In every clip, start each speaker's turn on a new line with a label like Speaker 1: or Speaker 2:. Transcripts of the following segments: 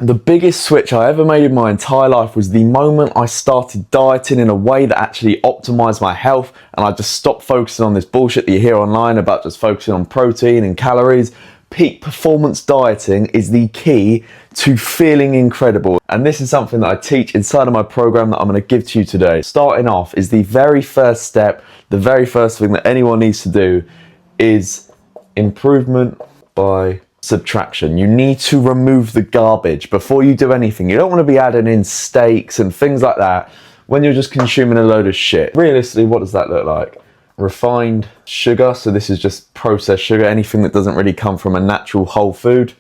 Speaker 1: The biggest switch I ever made in my entire life was the moment I started dieting in a way that actually optimized my health, and I just stopped focusing on this bullshit that you hear online about just focusing on protein and calories. Peak performance dieting is the key to feeling incredible, and this is something that I teach inside of my program that I'm going to give to you today. Starting off is the very first step, the very first thing that anyone needs to do is improvement by subtraction. You need to remove the garbage before you do anything. You don't want to be adding in steaks and things like that when you're just consuming a load of shit. Realistically, what does that look like? Refined sugar, so this is just processed sugar, anything that doesn't really come from a natural whole food.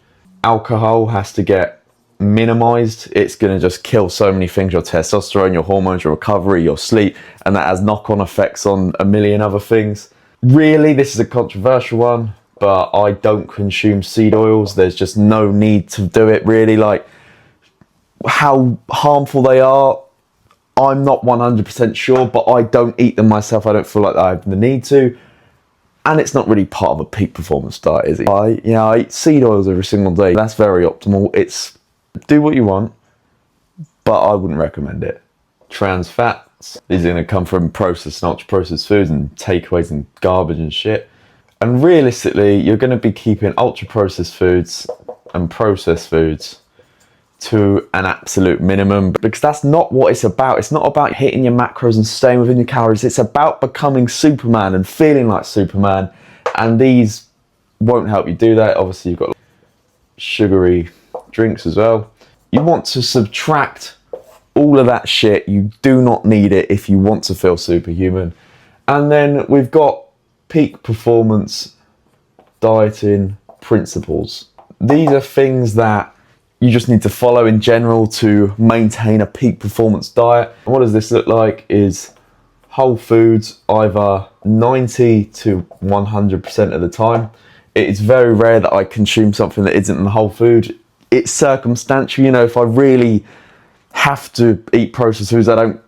Speaker 1: Alcohol has to get minimized. It's going to just kill so many things, your testosterone, your hormones, your recovery, your sleep, and that has knock-on effects on a million other things. Really, this is a controversial one, but I don't consume seed oils. There's just no need to do it, really. Like, how harmful they are, I'm not 100% sure, but I don't eat them myself. I don't feel like I have the need to. And it's not really part of a peak performance diet, is it? I eat seed oils every single day. That's very optimal. It's do what you want, but I wouldn't recommend it. Trans fats, these are going to come from processed and ultra-processed foods and takeaways and garbage and shit. And realistically, you're going to be keeping ultra-processed foods and processed foods to an absolute minimum, because that's not what it's about. It's not about hitting your macros and staying within your calories. It's about becoming Superman and feeling like Superman. And these won't help you do that. Obviously, you've got sugary drinks as well. You want to subtract all of that shit. You do not need it if you want to feel superhuman. And then we've got peak performance dieting principles. These are things that you just need to follow in general to maintain a peak performance diet. And what does this look like is whole foods either 90 to 100% of the time. It's very rare that I consume something that isn't a whole food. It's circumstantial, you know, if I really have to eat processed foods, I don't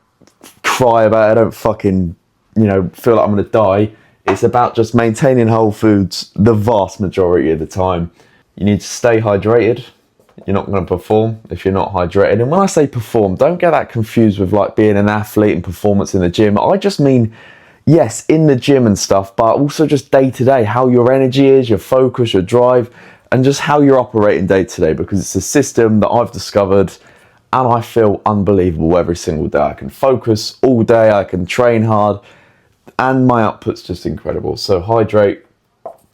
Speaker 1: cry about it, I don't fucking, feel like I'm gonna die. It's about just maintaining whole foods the vast majority of the time. You need to stay hydrated. You're not going to perform if you're not hydrated. And when I say perform, don't get that confused with like being an athlete and performance in the gym. I just mean, yes, in the gym and stuff, but also just day to day, how your energy is, your focus, your drive, and just how you're operating day to day, because it's a system that I've discovered and I feel unbelievable every single day. I can focus all day, I can train hard, and my output's just incredible. So hydrate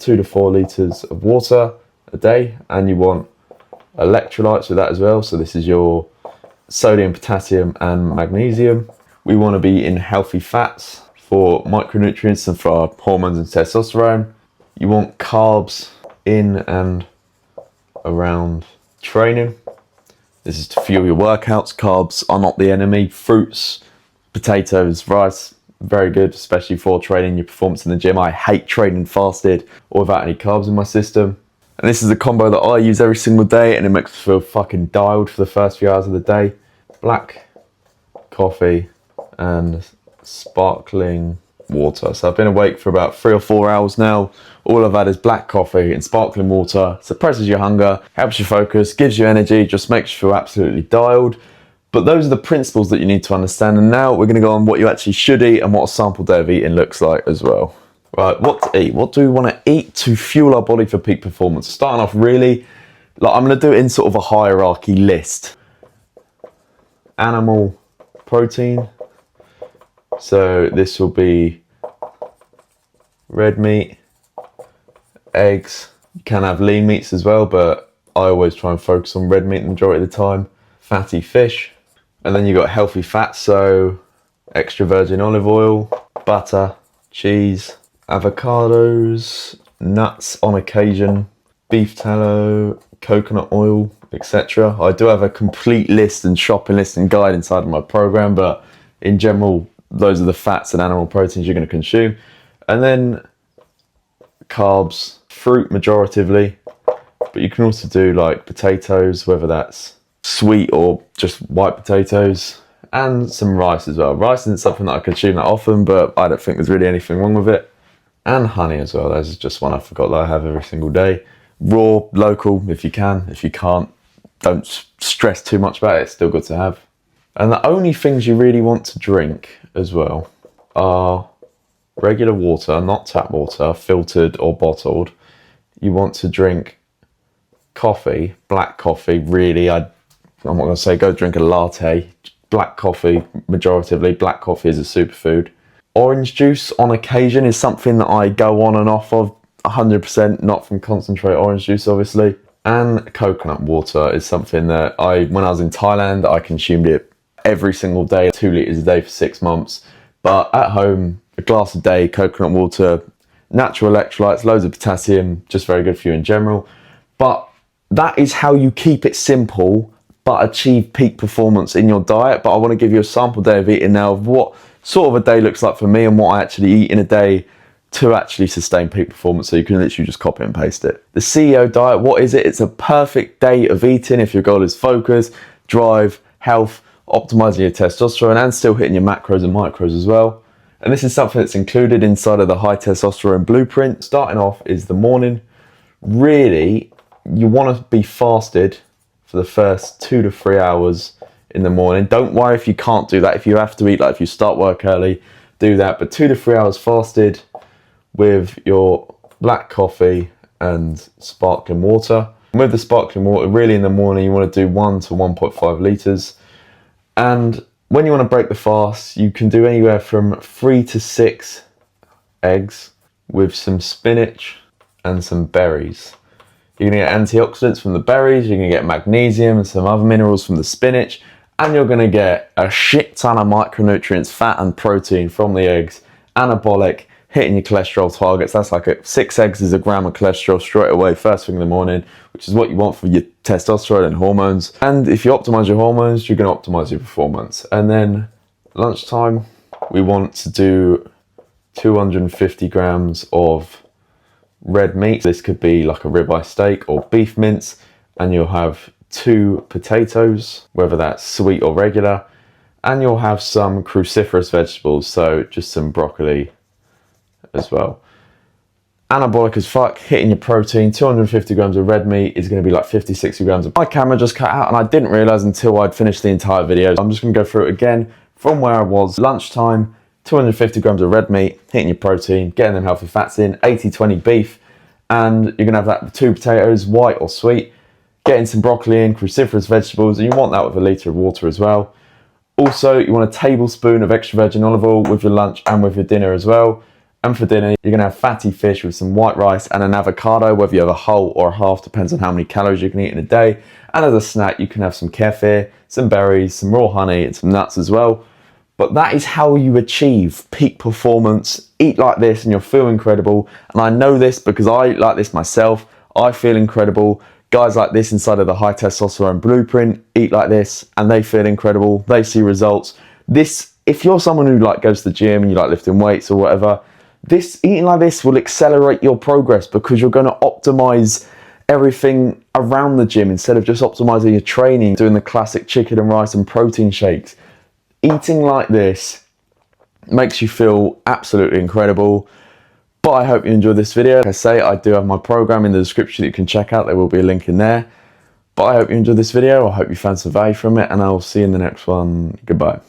Speaker 1: 2 to 4 litres of water a day, and you want electrolytes with that as well. So this is your sodium, potassium and magnesium. We want to be in healthy fats for micronutrients and for our hormones and testosterone. You want carbs in and around training. This is to fuel your workouts. Carbs are not the enemy. Fruits, potatoes, rice, very good, especially for training your performance in the gym. I hate training fasted or without any carbs in my system. And this is a combo that I use every single day, and it makes me feel fucking dialed for the first few hours of the day. Black coffee and sparkling water. So I've been awake for about 3 or 4 hours now. All I've had is black coffee and sparkling water. Suppresses your hunger, helps you focus, gives you energy, just makes you feel absolutely dialed. But those are the principles that you need to understand. And now we're going to go on what you actually should eat and what a sample day of eating looks like as well. Right, what to eat? What do we want to eat to fuel our body for peak performance? Starting off really, I'm going to do it in sort of a hierarchy list. Animal protein. So this will be red meat, eggs. You can have lean meats as well, but I always try and focus on red meat the majority of the time. Fatty fish. And then you've got healthy fats, so extra virgin olive oil, butter, cheese, avocados, nuts on occasion, beef tallow, coconut oil, etc. I do have a complete list and shopping list and guide inside of my program, but in general, those are the fats and animal proteins you're going to consume. And then carbs, fruit majoritively, but you can also do like potatoes, whether that's sweet or just white potatoes, and some rice as well. Rice isn't something that I consume that often, but I don't think there's really anything wrong with it. And honey as well. There's just one I forgot that I have every single day. Raw, local, if you can. If you can't, don't stress too much about it. It's still good to have. And the only things you really want to drink as well are regular water, not tap water, filtered or bottled. You want to drink coffee, black coffee, really. I'm not going to say go drink a latte. Black coffee, majoritively, black coffee is a superfood. Orange juice on occasion is something that I go on and off of 100%, not from concentrate orange juice, obviously. And coconut water is something that when I was in Thailand, I consumed it every single day, 2 litres a day for 6 months. But at home, a glass a day, coconut water, natural electrolytes, loads of potassium, just very good for you in general. But that is how you keep it simple, but achieve peak performance in your diet. But I want to give you a sample day of eating now of what sort of a day looks like for me and what I actually eat in a day to actually sustain peak performance, so you can literally just copy and paste it. The CEO diet, what is it? It's a perfect day of eating if your goal is focus, drive, health, optimizing your testosterone and still hitting your macros and micros as well. And this is something that's included inside of the high testosterone blueprint. Starting off is the morning. Really, you want to be fasted for the first 2 to 3 hours in the morning. Don't worry if you can't do that. If you have to eat, like if you start work early, do that. But 2 to 3 hours fasted with your black coffee and sparkling water. And with the sparkling water, really in the morning, you want to do 1 to 1.5 litres. And when you want to break the fast, you can do anywhere from 3 to 6 eggs with some spinach and some berries. You're going to get antioxidants from the berries, you're going to get magnesium and some other minerals from the spinach, and you're going to get a shit ton of micronutrients, fat and protein from the eggs, anabolic, hitting your cholesterol targets. That's like 6 eggs is a gram of cholesterol straight away, first thing in the morning, which is what you want for your testosterone and hormones. And if you optimize your hormones, you're going to optimize your performance. And then lunchtime, we want to do 250 grams of red meat. This could be like a ribeye steak or beef mince, and you'll have 2 potatoes, whether that's sweet or regular, and you'll have some cruciferous vegetables, so just some broccoli as well. Anabolic as fuck, hitting your protein. 250 grams of red meat is going to be like 50-60 grams of... My camera just cut out and I didn't realize until I'd finished the entire video. I'm just going to go through it again from where I was. Lunchtime, 250 grams of red meat, hitting your protein, getting them healthy fats in, 80-20 beef, and you're going to have that with 2 potatoes, white or sweet, getting some broccoli in, cruciferous vegetables, and you want that with a litre of water as well. Also, you want a tablespoon of extra virgin olive oil with your lunch and with your dinner as well. And for dinner, you're going to have fatty fish with some white rice and an avocado, whether you have a whole or a half, depends on how many calories you can eat in a day. And as a snack, you can have some kefir, some berries, some raw honey, and some nuts as well. But that is how you achieve peak performance. Eat like this and you'll feel incredible. And I know this because I eat like this myself. I feel incredible. Guys like this inside of the high testosterone blueprint eat like this and they feel incredible. They see results. This, if you're someone who goes to the gym and you like lifting weights or whatever, eating like this will accelerate your progress because you're going to optimize everything around the gym instead of just optimizing your training, doing the classic chicken and rice and protein shakes. Eating like this makes you feel absolutely incredible. But I hope you enjoyed this video. Like I say, I do have my program in the description that you can check out. There will be a link in there. But I hope you enjoyed this video. I hope you found some value from it, and I will see you in the next one. Goodbye.